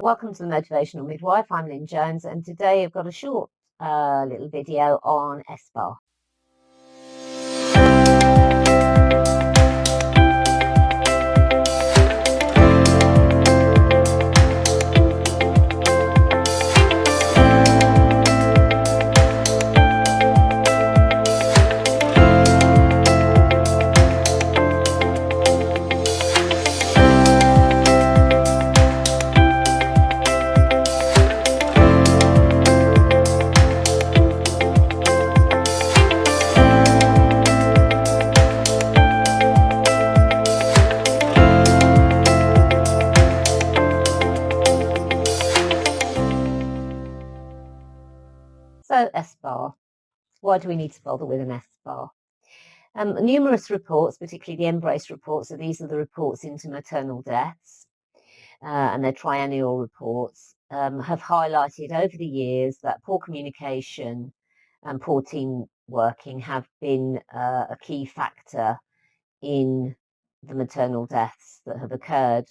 Welcome to the Motivational Midwife. I'm Lynn Jones, and today I've got a short little video on SBAR. So SBAR, why do we need to bother with an SBAR? Numerous reports, particularly the Embrace reports, so these are the reports into maternal deaths, and they're triennial reports, have highlighted over the years that poor communication and poor team working have been a key factor in the maternal deaths that have occurred.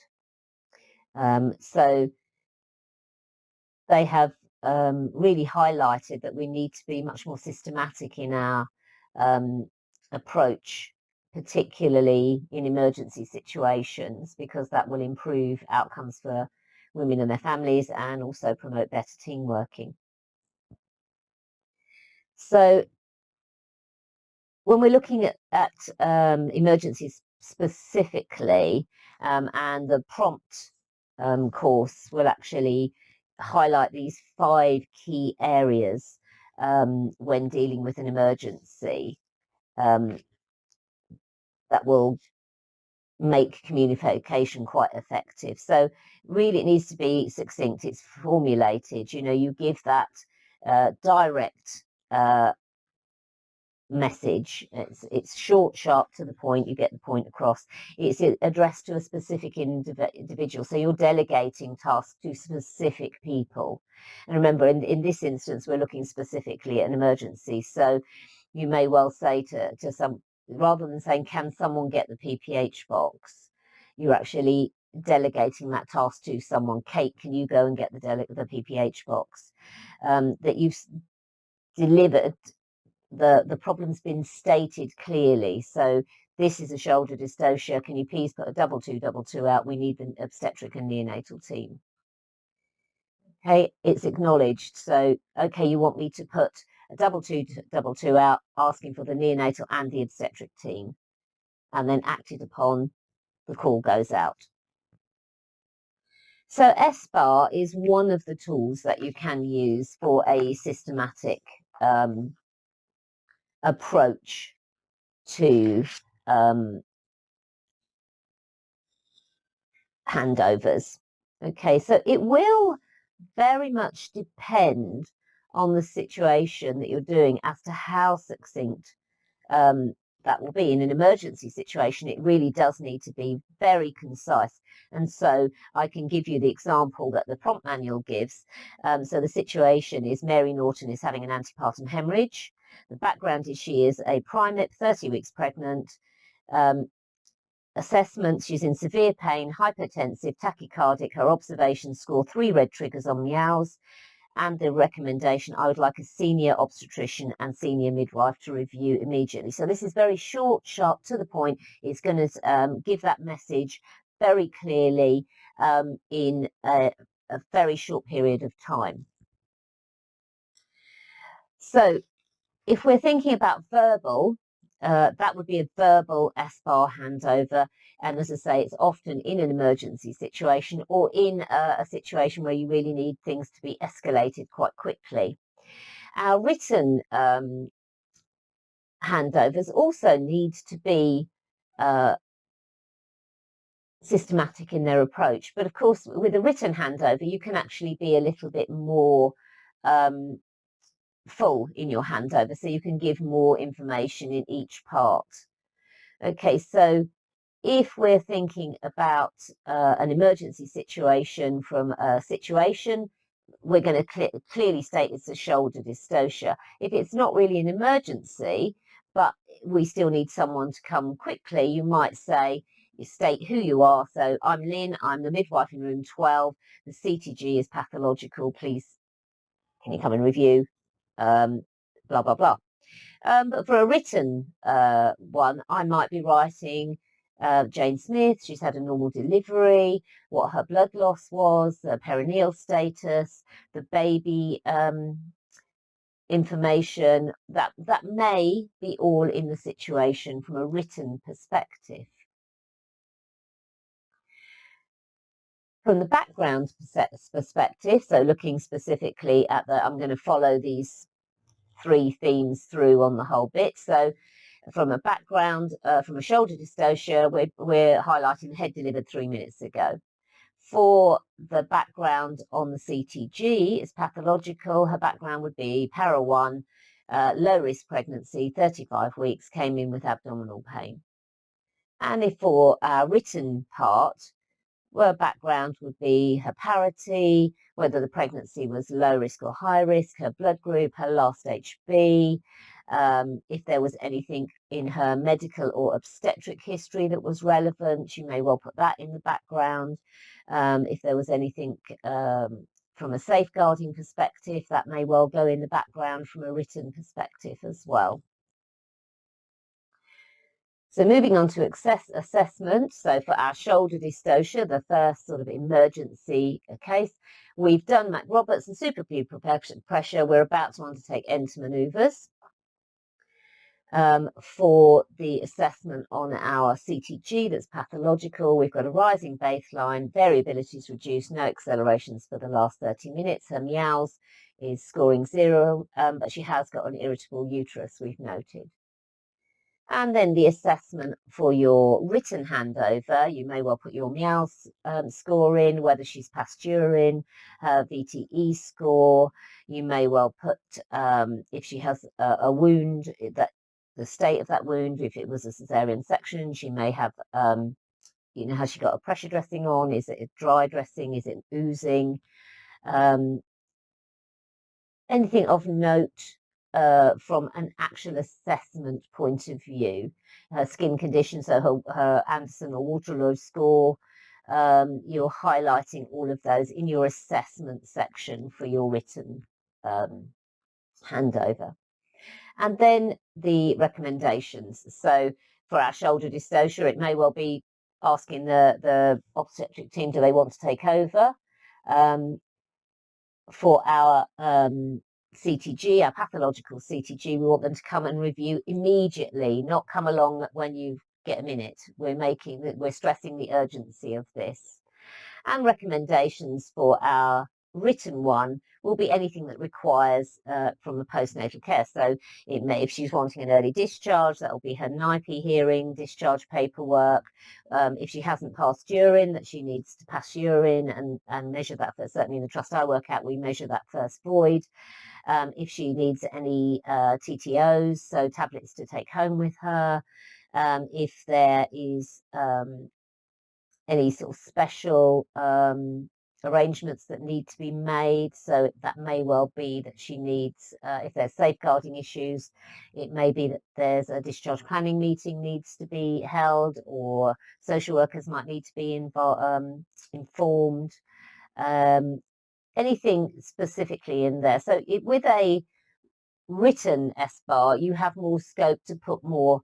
So they have really highlighted that we need to be much more systematic in our approach, particularly in emergency situations, because that will improve outcomes for women and their families and also promote better team working. So when we're looking at emergencies specifically, and the prompt course will actually highlight these 5 key areas when dealing with an emergency that will make communication quite effective. So really it needs to be succinct, it's formulated, you give that direct message. It's short, sharp, to the point. You get the point across. It's addressed to a specific individual, so you're delegating tasks to specific people. And remember, in this instance, we're looking specifically at an emergency, so you may well say to some, rather than saying, can someone get the PPH box, you're actually delegating that task to someone. Kate, can you go and get the PPH box? That you've delivered. The problem's been stated clearly. So this is a shoulder dystocia. Can you please put a 222 out? We need the obstetric and neonatal team. Okay, it's acknowledged. So, okay, you want me to put a 222 out, asking for the neonatal and the obstetric team, and then acted upon, the call goes out. So SBAR is one of the tools that you can use for a systematic approach to handovers. Okay, so it will very much depend on the situation that you're doing as to how succinct that will be. In an emergency situation, it really does need to be very concise. And so I can give you the example that the prompt manual gives. So the situation is Mary Norton is having an antepartum hemorrhage. The background is she is a primate, 30 weeks pregnant. Assessments, she's in severe pain, hypertensive, tachycardic. Her observation score 3 red triggers on meows. And the recommendation, I would like a senior obstetrician and senior midwife to review immediately. So this is very short, sharp, to the point. It's going to give that message very clearly in a very short period of time. So if we're thinking about verbal, that would be a verbal SBAR handover. And as I say, it's often in an emergency situation or in a situation where you really need things to be escalated quite quickly. Our written handovers also need to be systematic in their approach. But of course, with a written handover, you can actually be a little bit more full in your handover, so you can give more information in each part. Okay, so if we're thinking about an emergency situation from a situation, we're going to clearly state it's a shoulder dystocia. If it's not really an emergency, but we still need someone to come quickly, you might say you state who you are. So I'm Lynn, I'm the midwife in room 12. The CTG is pathological. Please, can you come and review? Blah, blah, blah. But for a written one, I might be writing Jane Smith, she's had a normal delivery, what her blood loss was, the perineal status, the baby information. That may be all in the situation from a written perspective. From the background perspective, so looking specifically at I'm going to follow these 3 themes through on the whole bit. So from a background, from a shoulder dystocia, we're highlighting the head delivered 3 minutes ago. For the background on the CTG, it's pathological. Her background would be para 1, low risk pregnancy, 35 weeks, came in with abdominal pain. And if for our written part, her background would be her parity, whether the pregnancy was low risk or high risk, her blood group, her last HB, if there was anything in her medical or obstetric history that was relevant, you may well put that in the background. If there was anything from a safeguarding perspective, that may well go in the background from a written perspective as well. So moving on to assessment. So for our shoulder dystocia, the first sort of emergency case, we've done Mac Roberts and suprapupil pressure. We're about to undertake ENT manoeuvres. For the assessment on our CTG that's pathological, we've got a rising baseline, variability is reduced, no accelerations for the last 30 minutes. Her meows is scoring 0, but she has got an irritable uterus, we've noted. And then the assessment for your written handover, you may well put your meows score in, whether she's passed urine, her VTE score. You may well put, if she has a wound, that the state of that wound, if it was a cesarean section, she may have, has she got a pressure dressing on? Is it a dry dressing? Is it oozing? Anything of note from an actual assessment point of view, her skin condition, so her Anderson or Waterloo score, you're highlighting all of those in your assessment section for your written handover. And then the recommendations. So for our shoulder dystocia, it may well be asking the obstetric team, do they want to take over? For our CTG, our pathological CTG, we want them to come and review immediately, not come along when you get a minute. We're stressing the urgency of this. And recommendations for our written one will be anything that requires from the postnatal care. So it may, if she's wanting an early discharge, that will be her NIPE hearing, discharge paperwork. If she hasn't passed urine, that she needs to pass urine and measure that. Certainly in the trust I work at, we measure that first void. If she needs any TTOs, so tablets to take home with her. If there is any sort of special arrangements that need to be made. So that may well be that she needs, if there's safeguarding issues, it may be that there's a discharge planning meeting needs to be held, or social workers might need to be informed. Anything specifically in there. So with a written SBAR, you have more scope to put more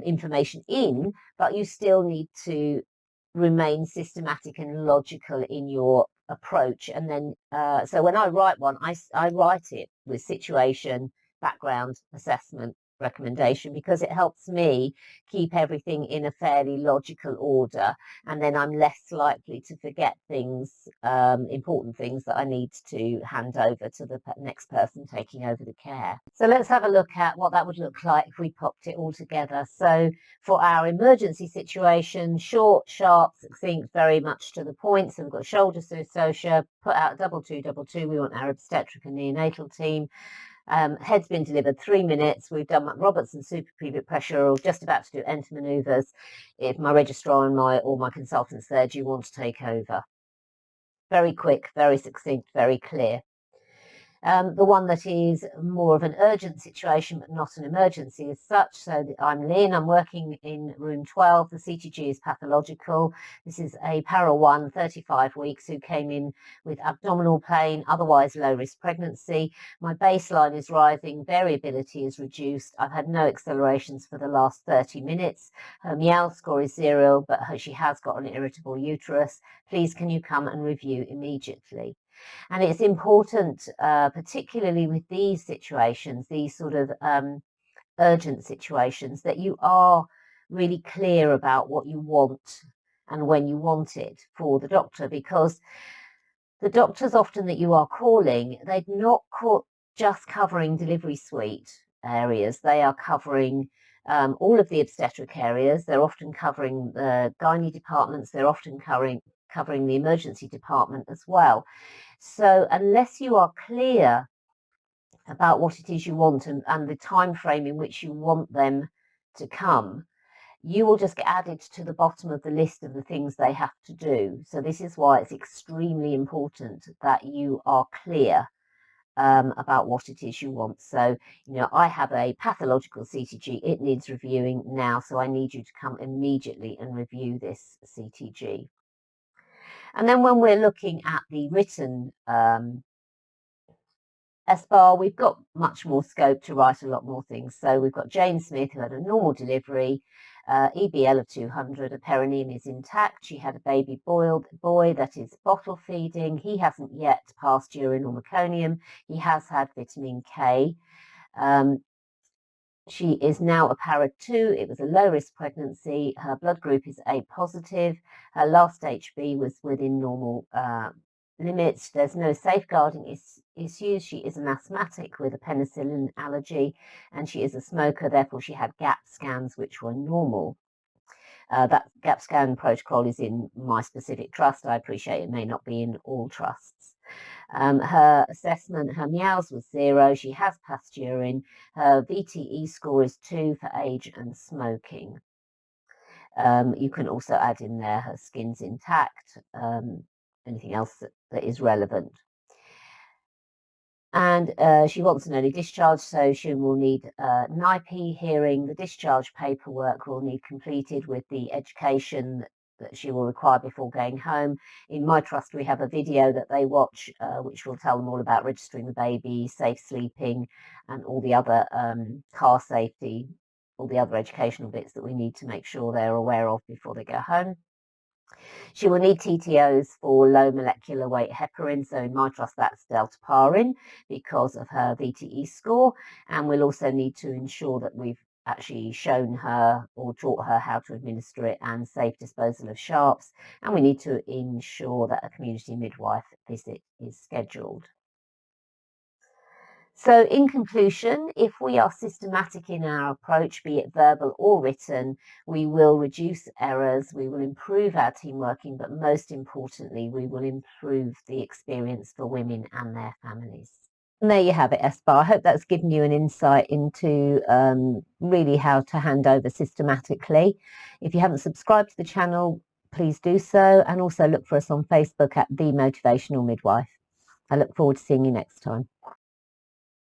information in, but you still need to remain systematic and logical in your approach. And then, so when I write one, I write it with situation, background, assessment, recommendation, because it helps me keep everything in a fairly logical order, and then I'm less likely to forget things, important things that I need to hand over to the next person taking over the care. So let's have a look at what that would look like if we popped it all together. So for our emergency situation, short, sharp, succinct, very much to the point. So we've got shoulder dystocia, put out 2222. We want our obstetric and neonatal team. Head's been delivered 3 minutes. We've done Robertson suprapubic pressure, or just about to do ENT manoeuvres. If my registrar and my consultant's there, do you want to take over? Very quick, very succinct, very clear. The one that is more of an urgent situation but not an emergency as such. So I'm Lynn, I'm working in room 12. The CTG is pathological. This is a para 1, 35 weeks, who came in with abdominal pain, otherwise low risk pregnancy. My baseline is rising, variability is reduced. I've had no accelerations for the last 30 minutes. Her meow score is 0, but she has got an irritable uterus. Please can you come and review immediately? And it's important, particularly with these situations, these sort of urgent situations, that you are really clear about what you want and when you want it for the doctor, because the doctors often that you are calling, they're not just covering delivery suite areas. They are covering all of the obstetric areas. They're often covering the gynae departments. They're often covering the emergency department as well. So unless you are clear about what it is you want and the time frame in which you want them to come, you will just get added to the bottom of the list of the things they have to do. So this is why it's extremely important that you are clear about what it is you want. So, I have a pathological CTG. It needs reviewing now. So I need you to come immediately and review this CTG. And then when we're looking at the written SBAR, we've got much more scope to write a lot more things. So we've got Jane Smith, who had a normal delivery, EBL of 200, a perineum is intact. She had a baby boy that is bottle feeding. He hasn't yet passed urine or meconium. He has had vitamin K. She is now a para 2. It was a low-risk pregnancy. Her blood group is A positive. Her last HB was within normal limits. There's no safeguarding issues. She is an asthmatic with a penicillin allergy, and she is a smoker. Therefore, she had gap scans, which were normal. That gap scan protocol is in my specific trust. I appreciate it may not be in all trusts. Her assessment, her meows was 0. She has passed urine. Her VTE score is 2 for age and smoking. You can also add in there her skin's intact, anything else that is relevant. And she wants an early discharge, so she will need NIPE hearing. The discharge paperwork will need completed with the education that she will require before going home. In my trust, we have a video that they watch, which will tell them all about registering the baby, safe sleeping, and all the other car safety, all the other educational bits that we need to make sure they're aware of before they go home. She will need TTOs for low molecular weight heparin. So in my trust, that's deltaparin because of her VTE score. And we'll also need to ensure that we've actually shown her or taught her how to administer it and safe disposal of sharps. And we need to ensure that a community midwife visit is scheduled. So in conclusion, if we are systematic in our approach, be it verbal or written, we will reduce errors, we will improve our team working, but most importantly, we will improve the experience for women and their families. And there you have it, SBAR. I hope that's given you an insight into really how to hand over systematically. If you haven't subscribed to the channel, please do so. And also look for us on Facebook at The Motivational Midwife. I look forward to seeing you next time.